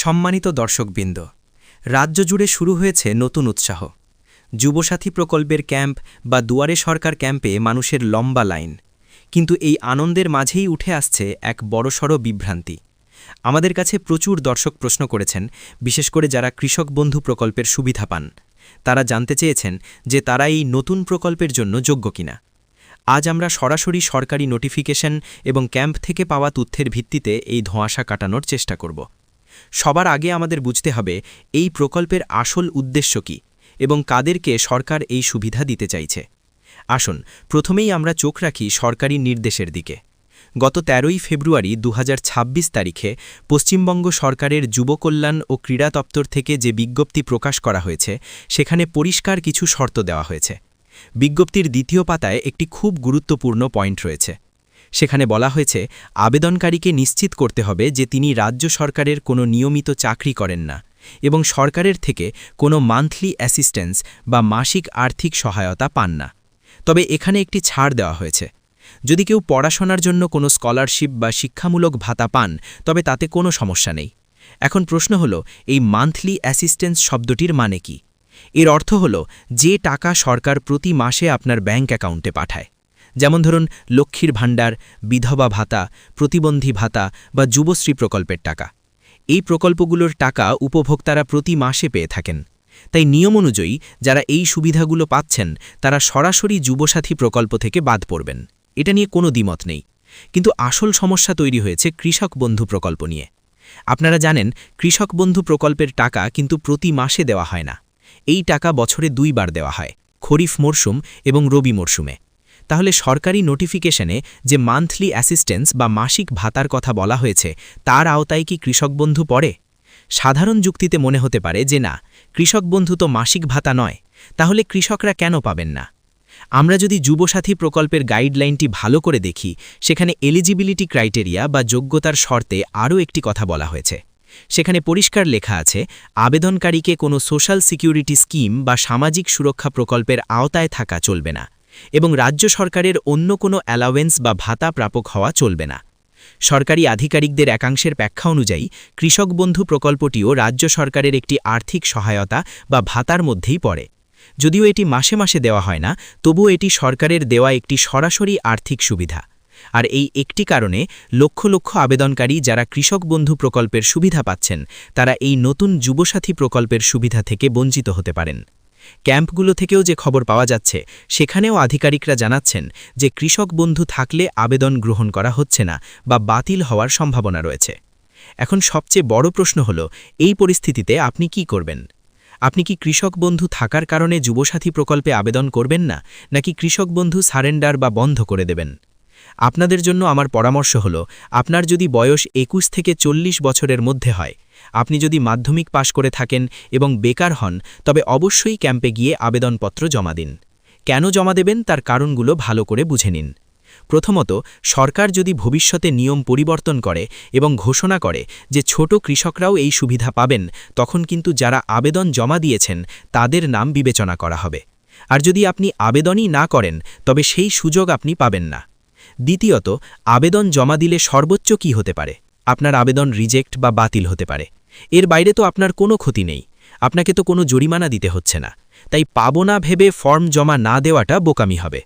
সম্মানিত দর্শকবৃন্দ, রাজ্য জুড়ে শুরু হয়েছে নতুন উৎসাহ। যুবসাথী প্রকল্পের ক্যাম্প বা দুয়ারে সরকার ক্যাম্পে মানুষের লম্বা লাইন। কিন্তু এই আনন্দের মাঝেই উঠে আসছে এক বড়সড় বিভ্রান্তি। আমাদের কাছে প্রচুর দর্শক প্রশ্ন করেছেন, বিশেষ করে যারা কৃষক বন্ধু প্রকল্পের সুবিধা পান। তারা জানতে চেয়েছেন যে তারা এই নতুন প্রকল্পের জন্য যোগ্য কিনা। আজ আমরা সরাসরি সরকারি নোটিফিকেশন এবং ক্যাম্প থেকে পাওয়া তথ্যের ভিত্তিতে এই ধোঁয়াশা কাটানোর চেষ্টা করব। সবার আগে আমাদের বুঝতে হবে এই প্রকল্পের আসল উদ্দেশ্য কী এবং কাদেরকে সরকার এই সুবিধা দিতে চাইছে। আসুন প্রথমেই আমরা চোখ রাখি সরকারি নির্দেশের দিকে। গত ১৩ই ফেব্রুয়ারি ২০২৬ তারিখে পশ্চিমবঙ্গ সরকারের যুব কল্যাণ ও ক্রীড়া দপ্তর থেকে যে বিজ্ঞপ্তি প্রকাশ করা হয়েছে, সেখানে পরিষ্কার কিছু শর্ত দেওয়া হয়েছে। বিজ্ঞপ্তির দ্বিতীয় পাতায় একটি খুব গুরুত্বপূর্ণ পয়েন্ট রয়েছে। সেখানে বলা হয়েছে, আবেদনকারীকে নিশ্চিত করতে হবে যে তিনি রাজ্য সরকারের কোনো নিয়মিত চাকরি করেন না এবং সরকারের থেকে কোনো মান্থলি অ্যাসিস্ট্যান্স বা মাসিক আর্থিক সহায়তা পান না। তবে এখানে একটি ছাড় দেওয়া হয়েছে। যদি কেউ পড়াশোনার জন্য কোনো স্কলারশিপ বা শিক্ষামূলক ভাতা পান, তবে তাতে কোনো সমস্যা নেই। এখন প্রশ্ন হল, এই মান্থলি অ্যাসিস্ট্যান্স শব্দটির মানে কি? এর অর্থ হল যে টাকা সরকার প্রতি মাসে আপনার ব্যাংক অ্যাকাউন্টে পাঠায়। যেমন ধরুন, লক্ষ্মীর ভাণ্ডার, বিধবা ভাতা, প্রতিবন্ধী ভাতা বা যুবশ্রী প্রকল্পের টাকা। এই প্রকল্পগুলোর টাকা উপভোক্তারা প্রতি মাসে পেয়ে থাকেন। তাই নিয়ম অনুযায়ী যারা এই সুবিধাগুলো পাচ্ছেন, তারা সরাসরি যুবসাথী প্রকল্প থেকে বাদ পড়বেন। এটা নিয়ে কোনো দ্বিমত নেই। কিন্তু আসল সমস্যা তৈরি হয়েছে কৃষক বন্ধু প্রকল্প নিয়ে। আপনারা জানেন, কৃষক বন্ধু প্রকল্পের টাকা কিন্তু প্রতি মাসে দেওয়া হয় না। এই টাকা বছরে ২ বার দেওয়া হয়, খরিফ মরশুম এবং রবি মরশুমে। তাহলে সরকারি নোটিফিকেশনে যে মান্থলি অ্যাসিস্ট্যান্স বা মাসিক ভাতার কথা বলা হয়েছে, তার আওতায় কি কৃষক বন্ধু পড়ে? সাধারণ যুক্তিতে মনে হতে পারে যে না, কৃষক বন্ধু তো মাসিক ভাতা নয়, তাহলে কৃষকরা কেন পাবেন না? আমরা যদি যুবসাথী প্রকল্পের গাইডলাইনটি ভালো করে দেখি, সেখানে এলিজিবিলিটি ক্রাইটেরিয়া বা যোগ্যতার শর্তে আরও একটি কথা বলা হয়েছে। সেখানে পরিষ্কার লেখা আছে, আবেদনকারীকে কোনো সোশ্যাল সিকিউরিটি স্কিম বা সামাজিক সুরক্ষা প্রকল্পের আওতায় থাকা চলবে না এবং রাজ্য সরকারের অন্য কোনো অ্যালাওয়েন্স বা ভাতা প্রাপক হওয়া চলবে না। সরকারি আধিকারিকদের একাংশের ব্যাখ্যা অনুযায়ী কৃষক বন্ধু প্রকল্পটিও রাজ্য সরকারের একটি আর্থিক সহায়তা বা ভাতার মধ্যেই পড়ে। যদিও এটি মাসে মাসে দেওয়া হয় না, তবুও এটি সরকারের দেওয়া একটি সরাসরি আর্থিক সুবিধা। আর এই একটি কারণে লক্ষ লক্ষ আবেদনকারী যারা কৃষক বন্ধু প্রকল্পের সুবিধা পাচ্ছেন, তারা এই নতুন যুবসাথী প্রকল্পের সুবিধা থেকে বঞ্চিত হতে পারেন। ক্যাম্পগুলো থেকেও যে খবর পাওয়া যাচ্ছে, সেখানেও আধিকারিকরা জানাচ্ছেন যে কৃষক বন্ধু থাকলে আবেদন গ্রহণ করা হচ্ছে না বা বাতিল হওয়ার সম্ভাবনা রয়েছে। এখন সবচেয়ে বড় প্রশ্ন হল, এই পরিস্থিতিতে আপনি কি করবেন? আপনি কি কৃষক বন্ধু থাকার কারণে যুবসাথী প্রকল্পে আবেদন করবেন না, নাকি কৃষক বন্ধু সারেন্ডার বা বন্ধ করে দেবেন? আপনাদের জন্য আমার পরামর্শ হল, আপনার যদি বয়স ২১ থেকে ৪০ বছরের মধ্যে হয়, আপনি যদি মাধ্যমিক পাশ করে থাকেন এবং বেকার হন, তবে অবশ্যই ক্যাম্পে গিয়ে আবেদনপত্র জমা দিন। কেন জমা দেবেন তার কারণগুলো ভালো করে বুঝে নিন। প্রথমত, সরকার যদি ভবিষ্যতে নিয়ম পরিবর্তন করে এবং ঘোষণা করে যে ছোট কৃষকরাও এই সুবিধা পাবেন, তখন কিন্তু যারা আবেদন জমা দিয়েছেন তাদের নাম বিবেচনা করা হবে। আর যদি আপনি আবেদনই না করেন, তবে সেই সুযোগ আপনি পাবেন না। দ্বিতীয়ত, আবেদন জমা দিলে সর্বোচ্চ কি হতে পারে? আপনার আবেদন রিজেক্ট বা বাতিল হতে পারে। এর বাইরে তো আপনার কোনো ক্ষতি নেই, আপনাকে তো কোনো জরিমানা দিতে হচ্ছে না। তাই পাবো না ভেবে ফর্ম জমা না দেওয়াটা বোকামি হবে।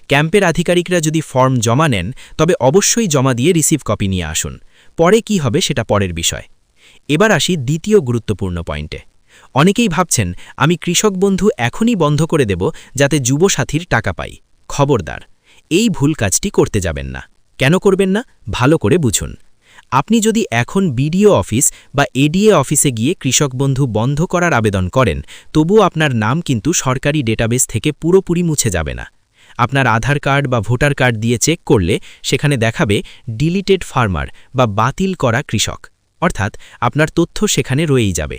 ক্যাম্পের আধিকারিকরা যদি ফর্ম জমা নেন, তবে অবশ্যই জমা দিয়ে রিসিভ কপি নিয়ে আসুন। পরে কি হবে সেটা পরের বিষয়। এবার আসি দ্বিতীয় গুরুত্বপূর্ণ পয়েন্টে। অনেকেই ভাবছেন, আমি কৃষক বন্ধু এখনই বন্ধ করে দেব যাতে যুবসাথীর টাকা পাই। খবরদার, এই ভুল কাজটি করতে যাবেন না। কেন করবেন না? ভালো করে বুঝুন। আপনি যদি এখন বিডিও অফিস বা এডিএ অফিসে গিয়ে কৃষক বন্ধু বন্ধ করার আবেদন করেন, তবুও আপনার নাম কিন্তু সরকারি ডেটাবেস থেকে পুরোপুরি মুছে যাবে না। আপনার আধার কার্ড বা ভোটার কার্ড দিয়ে চেক করলে সেখানে দেখাবে ডিলিটেড ফার্মার বা বাতিল করা কৃষক, অর্থাৎ আপনার তথ্য সেখানে রয়েই যাবে।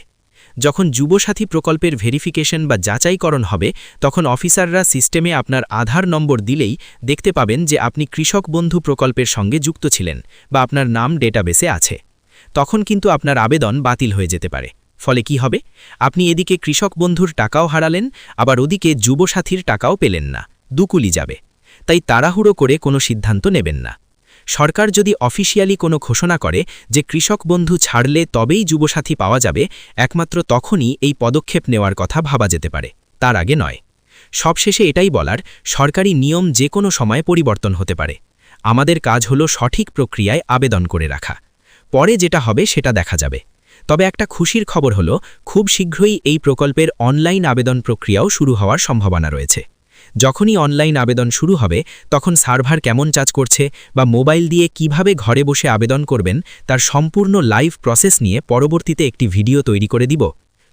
যখন যুবসাথী প্রকল্পের ভেরিফিকেশন বা যাচাইকরণ হবে, তখন অফিসাররা সিস্টেমে আপনার আধার নম্বর দিলেই দেখতে পাবেন যে আপনি কৃষক বন্ধু প্রকল্পের সঙ্গে যুক্ত ছিলেন বা আপনার নাম ডেটাবেসে আছে। তখন কিন্তু আপনার আবেদন বাতিল হয়ে যেতে পারে। ফলে কি হবে? আপনি এদিকে কৃষক বন্ধুর টাকাও হারালেন, আবার ওদিকে যুবসাথীর টাকাও পেলেন না। দুকুলি যাবে। তাই তাড়াহুড়ো করে কোনো সিদ্ধান্ত নেবেন না। সরকার যদি অফিসিয়ালি কোনো ঘোষণা করে যে কৃষক বন্ধু ছাড়লে তবেই যুবসাথী পাওয়া যাবে, একমাত্র তখনই এই পদক্ষেপ নেওয়ার কথা ভাবা যেতে পারে, তার আগে নয়। সবশেষে এটাই বলার, সরকারি নিয়ম যে কোনো সময় পরিবর্তন হতে পারে। আমাদের কাজ হলো সঠিক প্রক্রিয়ায় আবেদন করে রাখা। পরে যেটা হবে সেটা দেখা যাবে। তবে একটা খুশির খবর হলো, খুব শীঘ্রই এই প্রকল্পের অনলাইন আবেদন প্রক্রিয়াও শুরু হওয়ার সম্ভাবনা রয়েছে। যখনই অনলাইন আবেদন শুরু হবে, তখন সার্ভার কেমন কাজ করছে বা মোবাইল দিয়ে কিভাবে ঘরে বসে আবেদন করবেন তার সম্পূর্ণ লাইভ প্রসেস নিয়ে পরবর্তীতে একটি ভিডিও তৈরি করে দিব।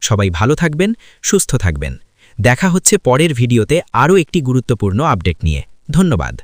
সবাই ভালো থাকবেন, সুস্থ থাকবেন। দেখা হচ্ছে পরের ভিডিওতে আরও একটি গুরুত্বপূর্ণ আপডেট নিয়ে। ধন্যবাদ।